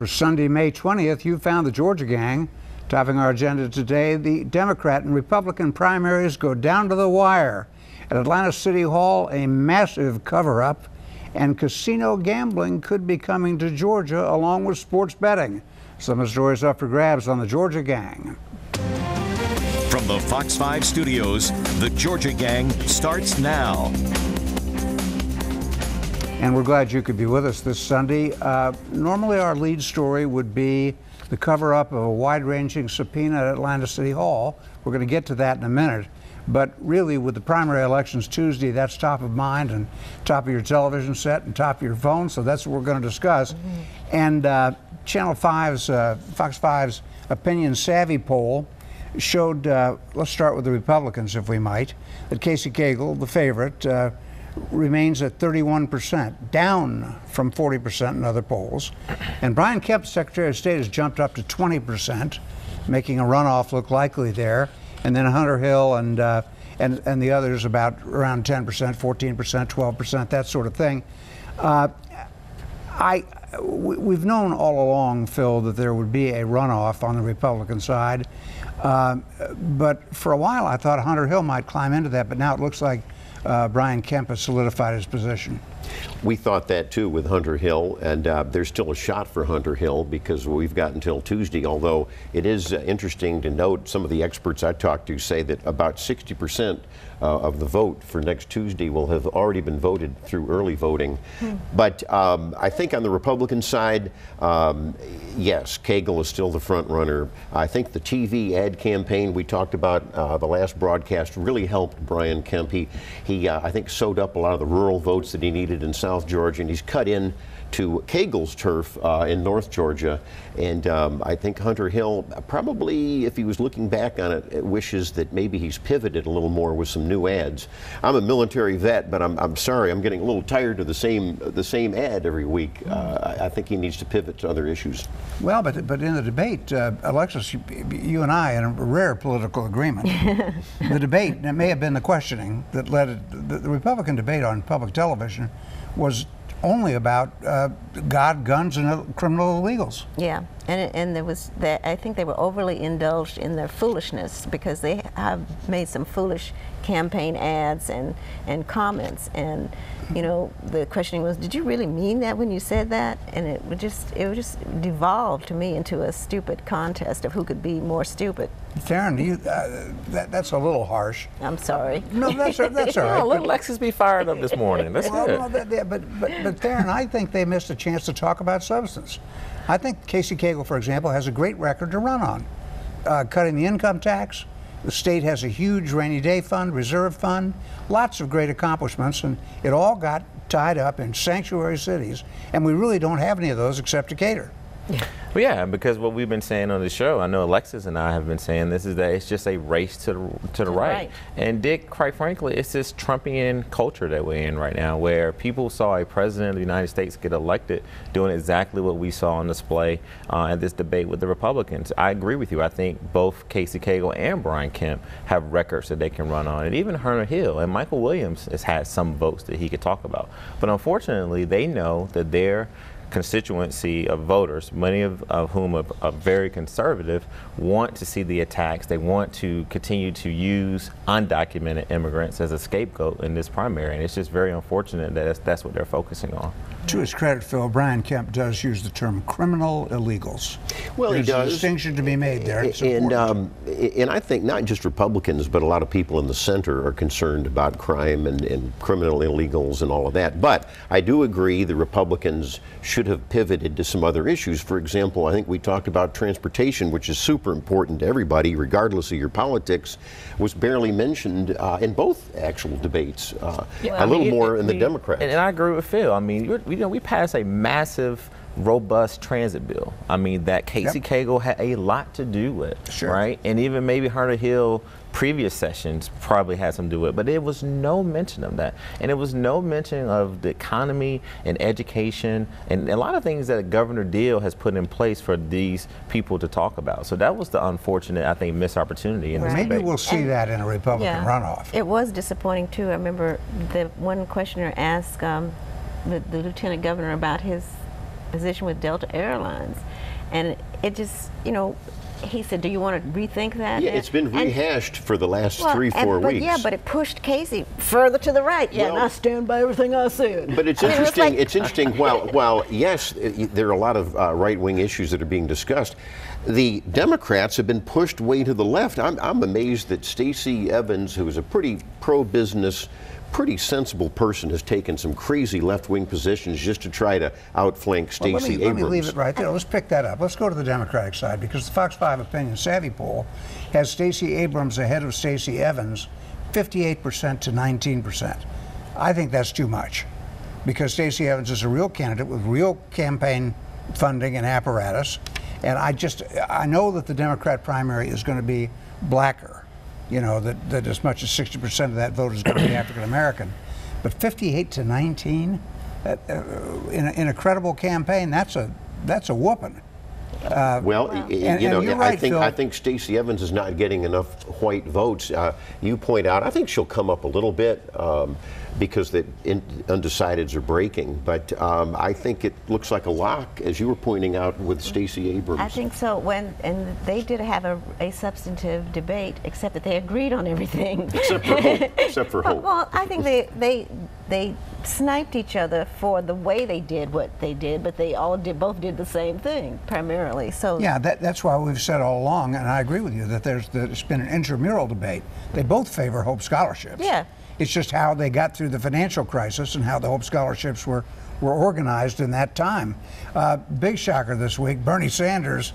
For Sunday, May 20th, you found the Georgia Gang. Topping our agenda today, the Democrat and Republican primaries go down to the wire. At Atlanta City Hall, a massive cover-up, and casino gambling could be coming to Georgia along with sports betting. Some of the stories up for grabs on the Georgia Gang. From the Fox 5 studios, the Georgia Gang starts now. And we're glad you could be with us this Sunday. Normally our lead story would be the cover-up of a wide-ranging subpoena at Atlanta City Hall. We're going to get to that in a minute. But really, with the primary elections Tuesday, that's top of mind and top of your television set and top of your phone. So that's what we're going to discuss. And Channel 5's, Fox 5's Opinion Savvy poll showed, let's start with the Republicans, if we might, that Casey Cagle, the favorite, remains at 31%, down from 40% in other polls. And Brian Kemp, Secretary of State, has jumped up to 20%, making a runoff look likely there. And then Hunter Hill and the others about around 10%, 14%, 12%, that sort of thing. We've known all along, Phil, that there would be a runoff on the Republican side. But for a while, I thought Hunter Hill might climb into that, but now it looks like Brian Kemp has solidified his position. We thought that too with Hunter Hill, and there's still a shot for Hunter Hill because we've got until Tuesday, although it is interesting to note some of the experts I talked to say that about 60% of the vote for next Tuesday will have already been voted through early voting. But I think on the Republican side, yes, Cagle is still the front runner. I think the TV ad campaign we talked about the last broadcast really helped Brian Kemp. He I think sewed up a lot of the rural votes that he needed in South Georgia, and he's cut in to Cagle's turf in North Georgia. And I think Hunter Hill probably, if he was looking back on it, wishes that maybe he's pivoted a little more with some new ads. I'm a military vet, but I'm sorry, I'm getting a little tired of the same ad every week. I think he needs to pivot to other issues. Well, but in the debate, Alexis, you and I, in a rare political agreement, the debate, and it may have been the questioning that led the Republican debate on public television was only about God, guns, and criminal illegals. Yeah, and there was that. I think they were overly indulged in their foolishness because they have made some foolish campaign ads and comments. And you know, the questioning was, did you really mean that when you said that? And it would just devolved to me into a stupid contest of who could be more stupid. Theron, that's a little harsh. I'm sorry. No, that's all right. No, let Alexis be fired up this morning. That's good. No, but Theron, I think they missed a chance to talk about substance. I think Casey Cagle, for example, has a great record to run on. Cutting the income tax. The state has a huge rainy day fund, reserve fund, lots of great accomplishments, and it all got tied up in sanctuary cities, and we really don't have any of those except Decatur. Well, yeah, because what we've been saying on the show, I know Alexis and I have been saying this, is that it's just a race to the right. And Dick, quite frankly, it's this Trumpian culture that we're in right now, where people saw a president of the United States get elected doing exactly what we saw on display at this debate with the Republicans. I agree with you. I think both Casey Cagle and Brian Kemp have records that they can run on. And even Hunter Hill and Michael Williams has had some votes that he could talk about. But unfortunately, they know that their constituency of voters, many of whom are very conservative, want to see the attacks. They want to continue to use undocumented immigrants as a scapegoat in this primary, and it's just very unfortunate that that's what they're focusing on. To his credit, Phil, Brian Kemp does use the term criminal illegals. Well, There's he does. a distinction to be made there. It's and I think not just Republicans, but a lot of people in the center are concerned about crime and criminal illegals and all of that. But I do agree the Republicans should have pivoted to some other issues. For example, I think we talked about transportation, which is super important to everybody, regardless of your politics, was barely mentioned in both actual debates. A little more in the Democrats. And I agree with Phil. I mean, we passed a massive, robust transit bill. I mean, that Casey Cagle had a lot to do with, right? And even maybe Hunter Hill previous sessions probably had some to do with it, but there was no mention of that. And there was no mention of the economy and education and a lot of things that Governor Deal has put in place for these people to talk about. So that was the unfortunate, I think, missed opportunity in this debate. Maybe we'll see that in a Republican runoff. It was disappointing too. I remember the one questioner asked the lieutenant governor about his position with Delta Airlines. And it just, you know, he said, do you want to rethink that? Yeah, it's been rehashed for the last 3-4 weeks. Yeah, but it pushed Casey further to the right. Yeah, and I stand by everything I said. But it's interesting. It's interesting. While yes, there are a lot of right-wing issues that are being discussed, the Democrats have been pushed way to the left. I'm amazed that Stacey Evans, who is a pretty pro-business, pretty sensible person, has taken some crazy left-wing positions just to try to outflank Stacey Abrams. Let me leave it right there. Let's pick that up. Let's go to the Democratic side, because the Fox 5 Opinion Savvy poll has Stacey Abrams ahead of Stacey Evans 58% to 19%. I think that's too much, because Stacey Evans is a real candidate with real campaign funding and apparatus, and I know that the Democrat primary is going to be blacker. You know, that as much as 60% of that vote is going to be African American. But 58 to 19 in a credible campaign, that's a whooping. I think Stacey Evans is not getting enough white votes. You point out, I think she'll come up a little bit because the undecideds are breaking. But I think it looks like a lock, as you were pointing out with Stacey Abrams. I think so. And they did have a substantive debate, except that they agreed on everything. Except for hope. Well, I think they sniped each other for the way they did what they did, but they both did the same thing primarily. So yeah, that's why we've said all along, and I agree with you, that there's been an intramural debate. They both favor Hope scholarships. Yeah. It's just how they got through the financial crisis and how the Hope scholarships were organized in that time. Big shocker this week, Bernie Sanders,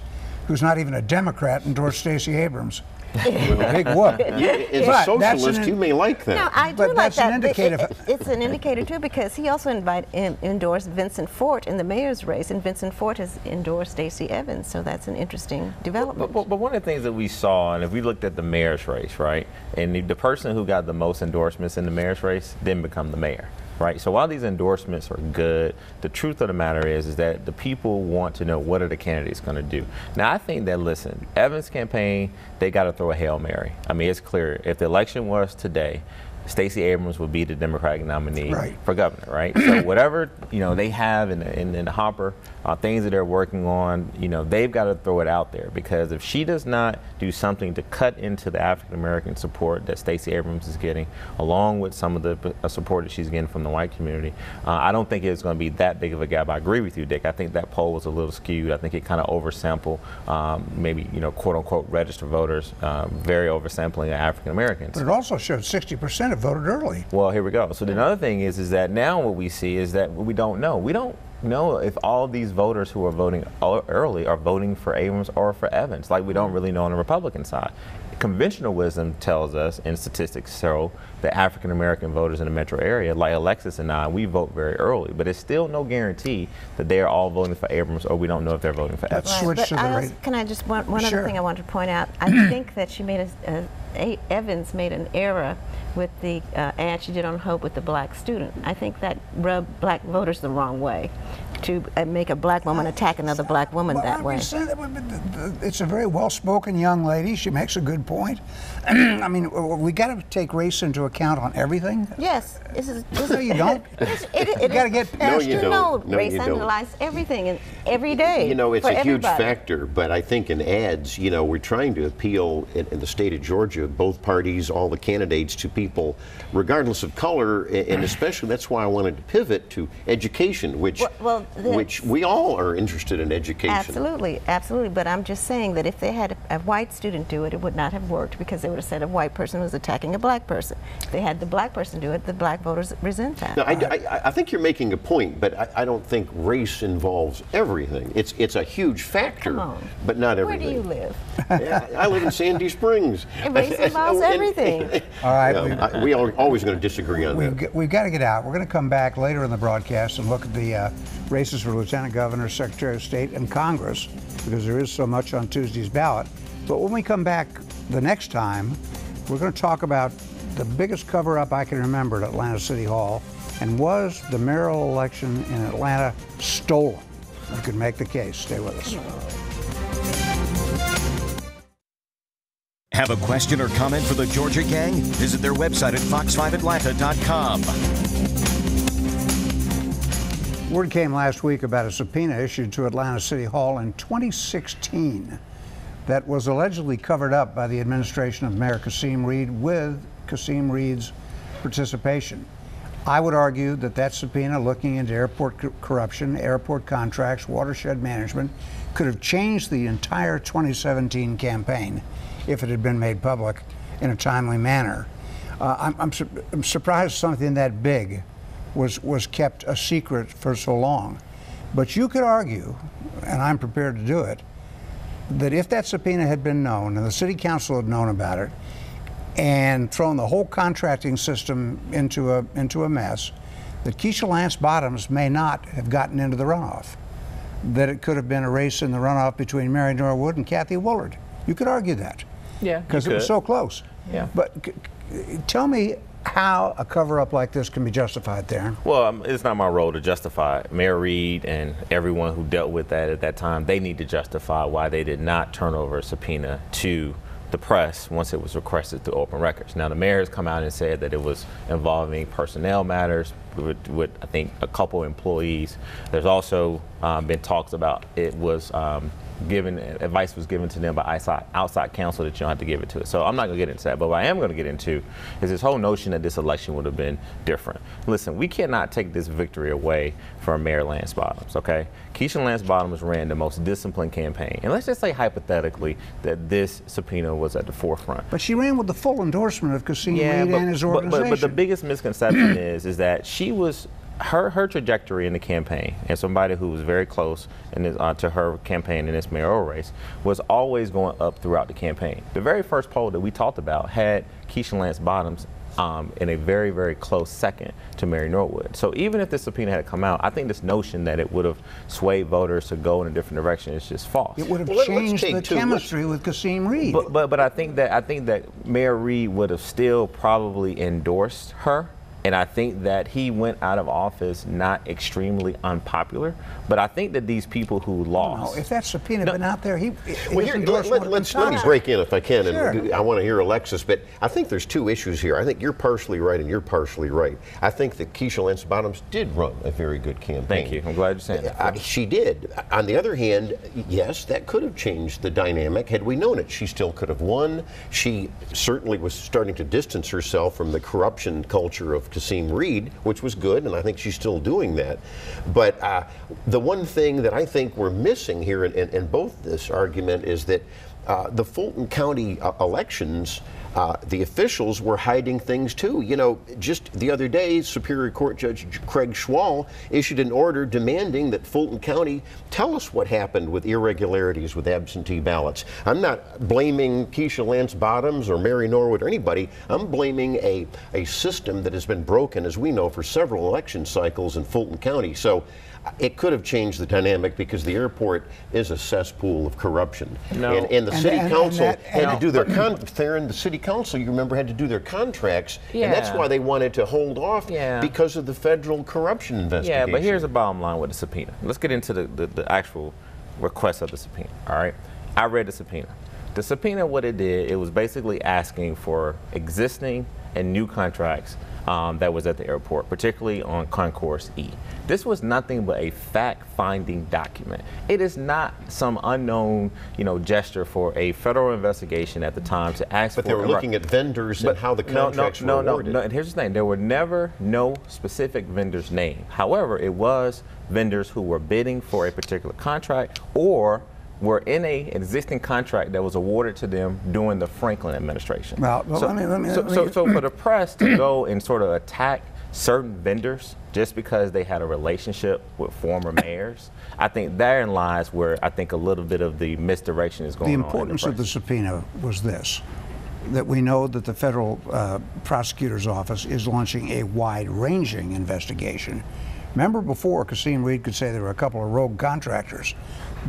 who's not even a Democrat, endorsed Stacey Abrams. Big whoop. As a socialist, you may like that. No, I do but like that's that. An indicator. It's an indicator too, because he also endorsed Vincent Fort in the mayor's race, and Vincent Fort has endorsed Stacey Evans. So that's an interesting development. But one of the things that we saw, and if we looked at the mayor's race, right, and the person who got the most endorsements in the mayor's race didn't become the mayor. Right. So while these endorsements are good, the truth of the matter is that the people want to know, what are the candidates going to do? Now, I think that, listen, Evans' campaign, they got to throw a Hail Mary. I mean, it's clear. If the election was today, Stacey Abrams would be the Democratic nominee for governor, right? So whatever, you know, they have in the hopper, things that they're working on, you know, they've got to throw it out there, because if she does not do something to cut into the African American support that Stacey Abrams is getting, along with some of the support that she's getting from the white community, I don't think it's going to be that big of a gap. I agree with you, Dick. I think that poll was a little skewed. I think it kind of oversampled, maybe, you know, quote unquote registered voters, very oversampling of African Americans. But it also showed 60% have voted early. Well, here we go. So the other thing is that now what we see is that we don't know. We don't know if all of these voters who are voting early are voting for Abrams or for Evans. Like, we don't really know on the Republican side. Conventional wisdom tells us, and statistics show, that African American voters in the metro area, like Alexis and I, we vote very early, but it's still no guarantee that they are all voting for Abrams, or we don't know if they're voting for Evans. Can I just one other thing I want to point out? I think that she made Evans made an error with the ad she did on Hope with the black student. I think that rubbed black voters the wrong way, to make a black woman attack another black woman that way. It's a very well-spoken young lady. She makes a good point. I mean, we got to take race into account on everything. Yes. No, you don't. You got to get past it. Race underlies everything and every day. You know, it's a huge factor, but I think in ads, you know, we're trying to appeal in the state of Georgia, both parties, all the candidates, to people regardless of color, and especially that's why I wanted to pivot to education, which we all are interested in education. Absolutely, absolutely. But I'm just saying that if they had a white student do it, it would not have worked, because they would have said a white person was attacking a black person. If they had the black person do it, the black voters resent that. No, I think you're making a point, but I don't think race involves everything. It's a huge factor, but not everything. Where do you live? I live in Sandy Springs. And race involves everything. All right, we are always going to disagree on that. We've got to get out. We're going to come back later in the broadcast and look at the races for Lieutenant Governor, Secretary of State, and Congress, because there is so much on Tuesday's ballot. But when we come back the next time, we're going to talk about the biggest cover-up I can remember at Atlanta City Hall, and was the mayoral election in Atlanta stolen? You can make the case. Stay with us. Have a question or comment for the Georgia Gang? Visit their website at fox5atlanta.com. Word came last week about a subpoena issued to Atlanta City Hall in 2016 that was allegedly covered up by the administration of Mayor Kasim Reed with Kasim Reed's participation. I would argue that that subpoena, looking into airport corruption, airport contracts, watershed management, could have changed the entire 2017 campaign if it had been made public in a timely manner. I'm surprised something that big was kept a secret for so long. But you could argue, and I'm prepared to do it, that if that subpoena had been known and the city council had known about it and thrown the whole contracting system into a mess, that Keisha Lance Bottoms may not have gotten into the runoff. That it could have been a race in the runoff between Mary Norwood and Kathy Woolard. You could argue that. Yeah, because it was so close. Yeah. But tell me how a cover-up like this can be justified, Darren. Well, it's not my role to justify it. Mayor Reed and everyone who dealt with that at that time, they need to justify why they did not turn over a subpoena to the press once it was requested through open records. Now, the mayor has come out and said that it was involving personnel matters with I think, a couple employees. There's also been talks about it was advice was given to them by outside counsel that you don't have to give it to it. So I'm not going to get into that. But what I am going to get into is this whole notion that this election would have been different. Listen, we cannot take this victory away from Mayor Lance Bottoms, okay? Keisha Lance Bottoms ran the most disciplined campaign. And let's just say hypothetically that this subpoena was at the forefront. But she ran with the full endorsement of Kasim Reed and his organization. But the biggest misconception is that she was her trajectory in the campaign, and somebody who was very close to her campaign in this mayoral race, was always going up throughout the campaign. The very first poll that we talked about had Keisha Lance Bottoms in a very, very close second to Mary Norwood. So even if this subpoena had come out, I think this notion that it would have swayed voters to go in a different direction is just false. It would have changed the chemistry with Kasim Reed. But I think that Mayor Reed would have still probably endorsed her. And I think that he went out of office not extremely unpopular, but I think that these people who lost. No, if that subpoena had been out there, let me break in if I can, sure. And I want to hear Alexis, but I think there's two issues here. I think you're partially right and you're partially right. I think that Keisha Lance Bottoms did run a very good campaign. Thank you. I'm glad you're saying that. She did. On the other hand, yes, that could have changed the dynamic. Had we known it, she still could have won. She certainly was starting to distance herself from the corruption culture of Kasim Reed, which was good, and I think she's still doing that. But the one thing that I think we're missing here in both this argument is that the Fulton County elections, the officials were hiding things too. You know, just the other day, Superior Court Judge Craig Schwall issued an order demanding that Fulton County tell us what happened with irregularities with absentee ballots. I'm not blaming Keisha Lance Bottoms or Mary Norwood or anybody. I'm blaming a system that has been broken, as we know, for several election cycles in Fulton County. So it could have changed the dynamic because the airport is a cesspool of corruption. No. And the city council had to do their the city council, you remember, had to do their contracts, and that's why they wanted to hold off because of the federal corruption investigation. Yeah, but here's the bottom line with the subpoena. Let's get into the actual request of the subpoena, all right? I read the subpoena. The subpoena, what it did, it was basically asking for existing and new contracts that was at the airport, particularly on Concourse E. This was nothing but a fact-finding document. It is not some unknown, gesture for a federal investigation at the time to ask for. But they were looking at vendors and how the contracts were awarded. No. And here's the thing: there were never no specific vendor's name. However, it was vendors who were bidding for a particular contract or were in an existing contract that was awarded to them during the Franklin administration. Well, so for the press to go and sort of attack certain vendors just because they had a relationship with former mayors, I think therein lies where I think a little bit of the misdirection is going on. The importance of the subpoena was this, that we know that the federal prosecutor's office is launching a wide-ranging investigation. Remember before Kasim Reed could say there were a couple of rogue contractors.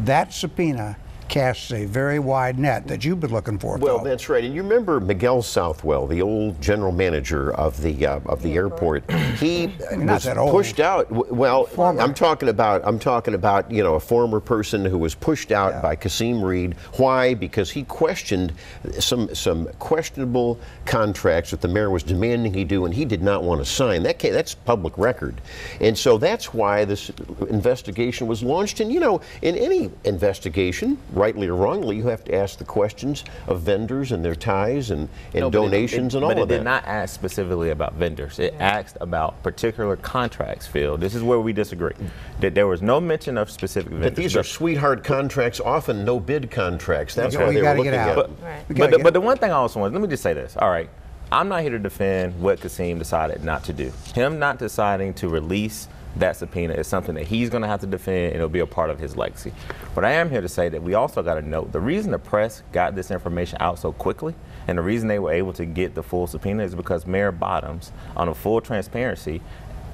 That subpoena casts a very wide net that you've been looking for. Well, Phil. that's right. And you remember Miguel Southwell, the old general manager of the airport. He was pushed out. Well, I'm talking about a former person who was pushed out by Kasim Reed. Why? Because he questioned some questionable contracts that the mayor was demanding he do, and he did not want to sign. That's public record, and so that's why this investigation was launched. And in any investigation, rightly or wrongly, you have to ask the questions of vendors and their ties and donations and all of that. But it did not ask specifically about vendors. It asked about particular contracts, Phil. This is where we disagree. That there was no mention of specific vendors. But these are sweetheart contracts, often no bid contracts. That's why they were looking at. But the one thing I also want, let me just say this. All right, I'm not here to defend what Kasim decided not to do. Him not deciding to release that subpoena is something that he's going to have to defend, and it'll be a part of his legacy. But I am here to say that we also got to note the reason the press got this information out so quickly, and the reason they were able to get the full subpoena, is because Mayor Bottoms, on a full transparency,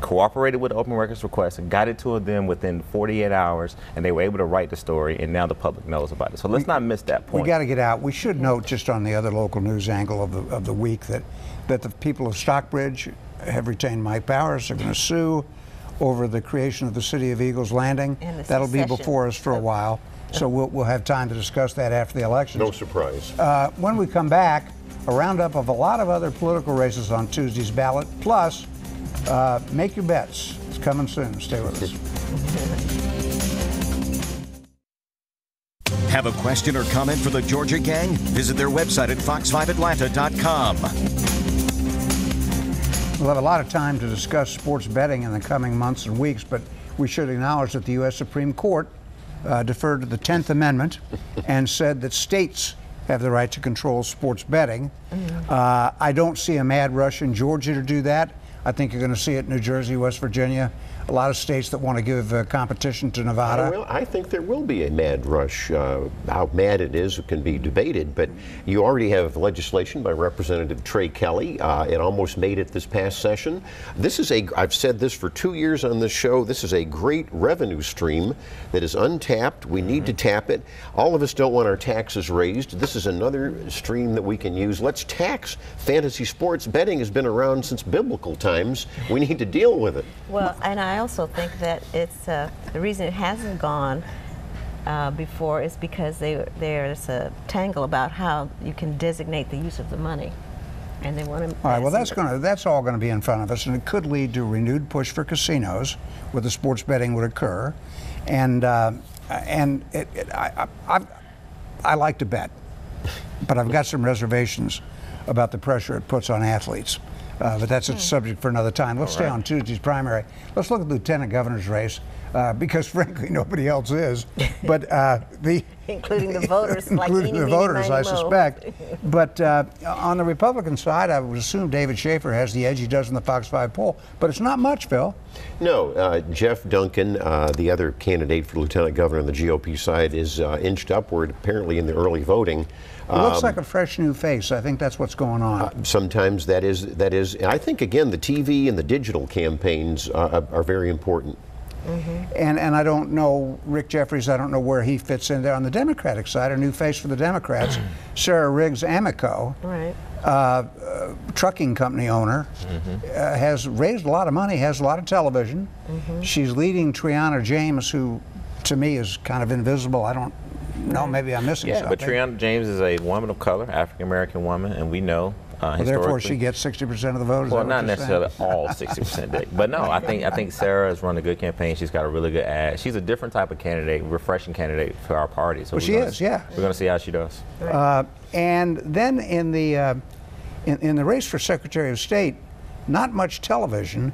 cooperated with the open records request and got it to them within 48 hours, and they were able to write the story, and now the public knows about it. So let's not miss that point. We got to get out. We should note, just on the other local news angle of the week, that the people of Stockbridge have retained Mike Powers. They're going to sue over the creation of the city of Eagles Landing. That'll be before us for a while, so we'll have time to discuss that after the election. No surprise. When we come back, a roundup of a lot of other political races on Tuesday's ballot, plus make your bets. It's coming soon. Stay with us. Have a question or comment for the Georgia Gang? Visit their website at fox5atlanta.com. We'll have a lot of time to discuss sports betting in the coming months and weeks, but we should acknowledge that the U.S. Supreme Court deferred to the 10th Amendment and said that states have the right to control sports betting. I don't see a mad rush in Georgia to do that. I think you're going to see it in New Jersey, West Virginia, a lot of states that want to give competition to Nevada. I think there will be a mad rush. How mad it is can be debated, but you already have legislation by Representative Trey Kelly. It almost made it this past session. This is I've said this for 2 years on this show, this is a great revenue stream that is untapped. We need to tap it. All of us don't want our taxes raised. This is another stream that we can use. Let's tax fantasy sports. Betting has been around since biblical times. We need to deal with it. Well, and I also think that it's the reason it hasn't gone before is because there's a tangle about how you can designate the use of the money, and they want to. All right. Well, that's all going to be in front of us, and it could lead to a renewed push for casinos, where the sports betting would occur, and I like to bet, but I've got some reservations about the pressure it puts on athletes. But that's a subject for another time. Let's stay on Tuesday's primary. Let's look at the lieutenant governor's race, because frankly nobody else is. But including the voters, including the voters, I suspect. But on the Republican side, I would assume David Schaefer has the edge he does in the Fox 5 poll, but it's not much, Phil. No, Jeff Duncan, the other candidate for lieutenant governor on the GOP side, is inched upward, apparently in the early voting. It looks like a fresh new face. I think that's what's going on. Sometimes that is. I think, again, the TV and the digital campaigns are very important. And I don't know, Rick Jeffries, I don't know where he fits in there. On the Democratic side, a new face for the Democrats, Sarah Riggs Amico, trucking company owner, has raised a lot of money, has a lot of television. She's leading Triana James, who to me is kind of invisible. I don't know, maybe I'm missing something. But Triana James is a woman of color, African-American woman, and we know therefore she gets 60% of the votes. Well, not necessarily all 60%, but no, I think Sarah has run a good campaign. She's got a really good ad. She's a different type of candidate, refreshing candidate for our party. So she is, yeah. We're going to see how she does. And then in the race for Secretary of State, not much television,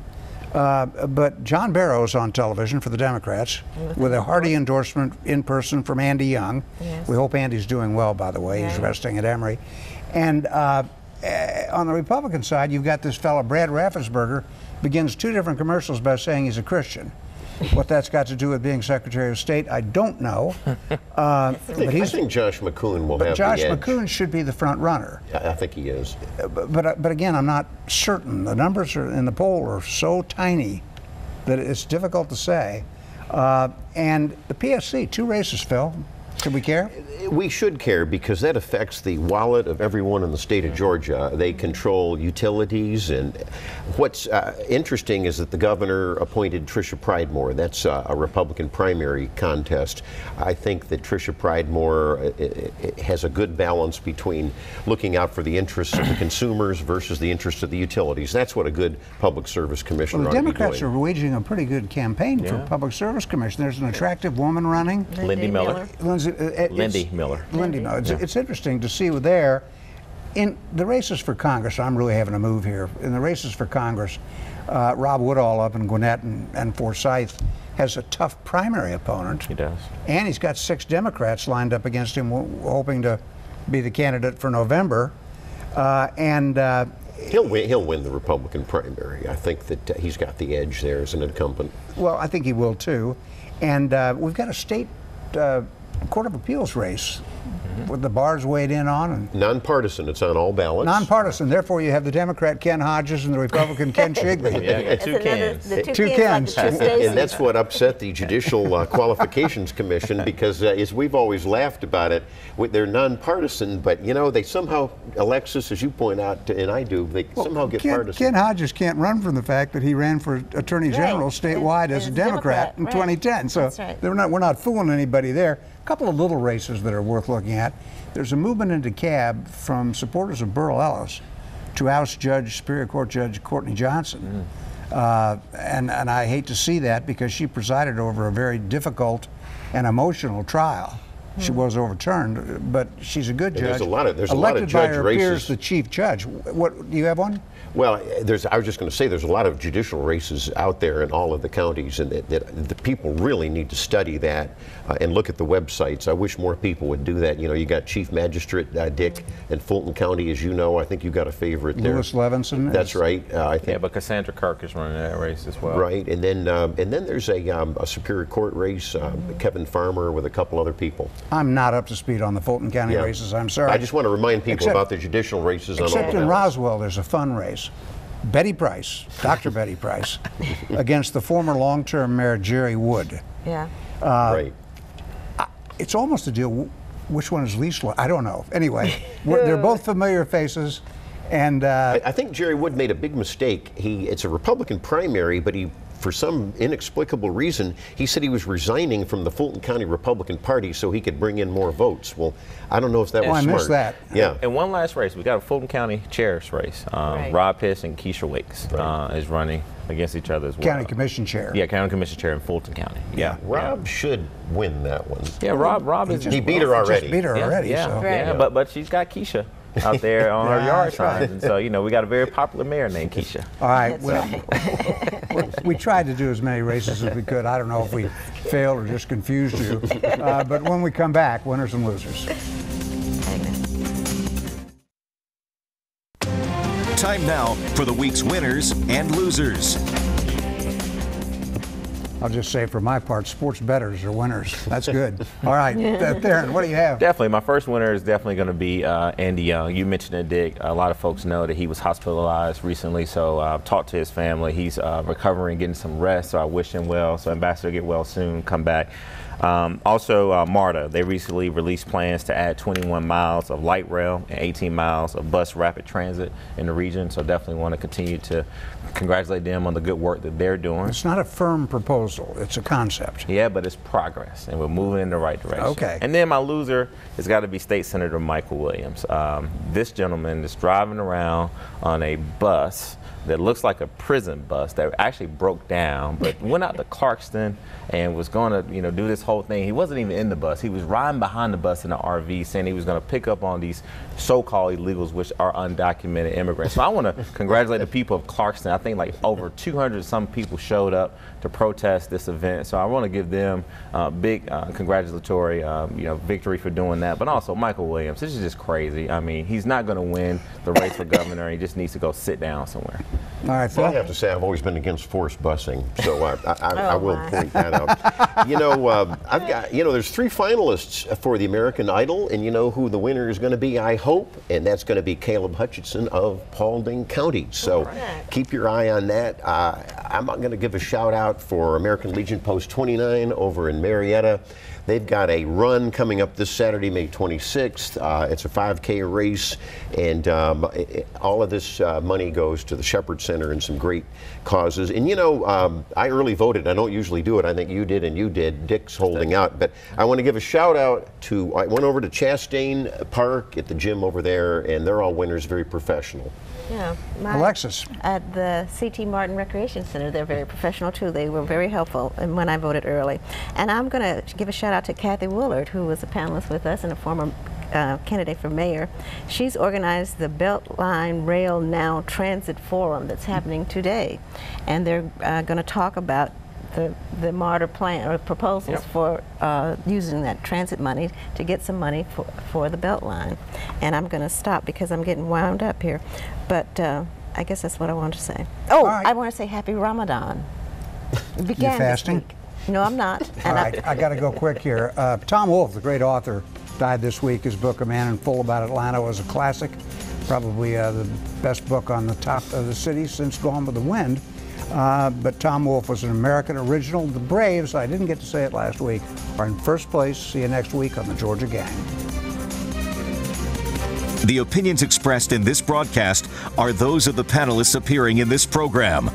but John Barrow's on television for the Democrats with a hearty endorsement in person from Andy Young. We hope Andy's doing well, by the way. He's resting at Emory. And on the Republican side, you've got this fellow, Brad Raffensperger, begins 2 different commercials by saying he's a Christian. What that's got to do with being Secretary of State, I don't know. I think Josh McCoon will have the edge. Josh McCoon should be the front runner. I think he is. But again, I'm not certain. The numbers in the poll are so tiny that it's difficult to say. And the PSC, 2 races, Phil. Should we care? We should care because that affects the wallet of everyone in the state of Georgia. They control utilities, and what's interesting is that the governor appointed Tricia Pridemore. That's a Republican primary contest. I think that Tricia Pridemore has a good balance between looking out for the interests of the consumers versus the interests of the utilities. That's what a good public service commissioner Well, the ought to be Democrats doing. are waging a pretty good campaign for public service commission. There's an attractive woman running. Lindy Miller. Lindy Miller. Lindy Miller. It's interesting to see there. In the races for Congress, I'm really having a move here. In the races for Congress, Rob Woodall up in Gwinnett and Forsyth has a tough primary opponent. He does. And he's got 6 Democrats lined up against him, hoping to be the candidate for November. He'll win the Republican primary. I think that he's got the edge there as an incumbent. Well, I think he will too. And we've got a state Court of Appeals race with the bars weighed in on. And nonpartisan, it's on all ballots. nonpartisan, therefore you have the Democrat Ken Hodges and the Republican Ken Shigley. Yeah, two Kens. Two Kens. And that's what upset the Judicial Qualifications Commission, because as we've always laughed about it, they're nonpartisan, but you know, they somehow, Alexis, as you point out, and I do, they somehow get partisan. Ken Hodges can't run from the fact that he ran for Attorney General statewide as a Democrat in 2010. So we're not fooling anybody there. A couple of little races that are worth looking at. There's a movement into DeKalb from supporters of Burl Ellis to oust Superior Court Judge Courtney Johnson. And I hate to see that because she presided over a very difficult and emotional trial. She was overturned, but she's a good judge. There's a lot of elected judge by her races. peers, the chief judge. What do you have one? Well, I was just going to say there's a lot of judicial races out there in all of the counties, and that the people really need to study that and look at the websites. I wish more people would do that. You know, you got Chief Magistrate Dick in Fulton County, as you know. I think you got a favorite there. Lewis Levinson. That's right. I think. Yeah, but Cassandra Kirk is running that race as well. Right, and then there's a Superior Court race. Kevin Farmer with a couple other people. I'm not up to speed on the Fulton County races. I'm sorry. I just want to remind people about the judicial races on all Except the in ballots. Roswell, there's a fun race. Betty Price, Dr. Betty Price, against the former long-term mayor Jerry Wood. Yeah. Right. It's almost a deal. Which one is least? I don't know. Anyway, they're both familiar faces, and I think Jerry Wood made a big mistake. It's a Republican primary, but for some inexplicable reason, he said he was resigning from the Fulton County Republican Party so he could bring in more votes. Well, I don't know if that was I smart. missed that. Yeah. And one last race, we got a Fulton County chair's race. Rob Piss and Keisha Wicks is running against each other as well. County Commission Chair. Yeah, County Commission Chair in Fulton County. Yeah. Rob should win that one. Yeah, Rob is. He beat her already. Just beat her already. Yeah, So. yeah, but she's got Keisha out there on her yard signs, and so we got a very popular mayor named Keisha. All right. We tried to do as many races as we could. I don't know if we failed or just confused you. But when we come back, winners and losers. Time now for the week's winners and losers. I'll just say for my part, sports bettors are winners. That's good. All right, Theron, what do you have? Definitely. My first winner is definitely going to be Andy Young. You mentioned it, Dick. A lot of folks know that he was hospitalized recently, so I've talked to his family. He's recovering, getting some rest, so I wish him well. So Ambassador, get well soon, come back. Also, MARTA, they recently released plans to add 21 miles of light rail and 18 miles of bus rapid transit in the region, so definitely want to continue to congratulate them on the good work that they're doing. It's not a firm proposal, it's a concept. Yeah, but it's progress, and we're moving in the right direction. Okay. And then my loser has got to be State Senator Michael Williams. This gentleman is driving around on a bus that looks like a prison bus that actually broke down, but went out to Clarkston and was going to, do this whole thing. He wasn't even in the bus. He was riding behind the bus in an RV, saying he was going to pick up on these so-called illegals, which are undocumented immigrants. So I want to congratulate the people of Clarkston. I think like over 200 some people showed up to protest this event. So I want to give them a big congratulatory, victory for doing that. But also Michael Williams, this is just crazy. I mean, he's not going to win the race for governor. He just needs to go sit down somewhere. All right, Phil. Well, I have to say I've always been against forced busing, so I will point that out. I've got, there's 3 finalists for the American Idol, and you know who the winner is going to be, I hope, and that's going to be Caleb Hutchinson of Paulding County. So keep your eye on that. I'm going to give a shout out for American Legion Post 29 over in Marietta. They've got a run coming up this Saturday, May 26th. It's a 5K race, and all of this money goes to the Shepherd Center and some great causes. And you know, I early voted. I don't usually do it. I think you did and you did. Dick's holding out. But I want to give a shout out to, I went over to Chastain Park at the gym over there, and they're all winners, very professional. Yeah. Alexis. At the C.T. Martin Recreation Center, they're very professional too. They were very helpful when I voted early. And I'm going to give a shout out to Kathy Woolard, who was a panelist with us and a former candidate for mayor. She's organized the Beltline Rail Now Transit Forum that's happening today. And they're going to talk about the MARTA plan or proposals for using that transit money to get some money for the Beltline. And I'm going to stop because I'm getting wound up here. But I guess that's what I wanted to say. Oh, right. I want to say Happy Ramadan. It began you fasting? this week. No, I'm not. All right, I got to go quick here. Tom Wolfe, the great author, died this week. His book, A Man in Full About Atlanta, was a classic. Probably the best book on the top of the city since Gone with the Wind. But Tom Wolfe was an American original. The Braves, I didn't get to say it last week, are in first place. See you next week on the Georgia Gang. The opinions expressed in this broadcast are those of the panelists appearing in this program.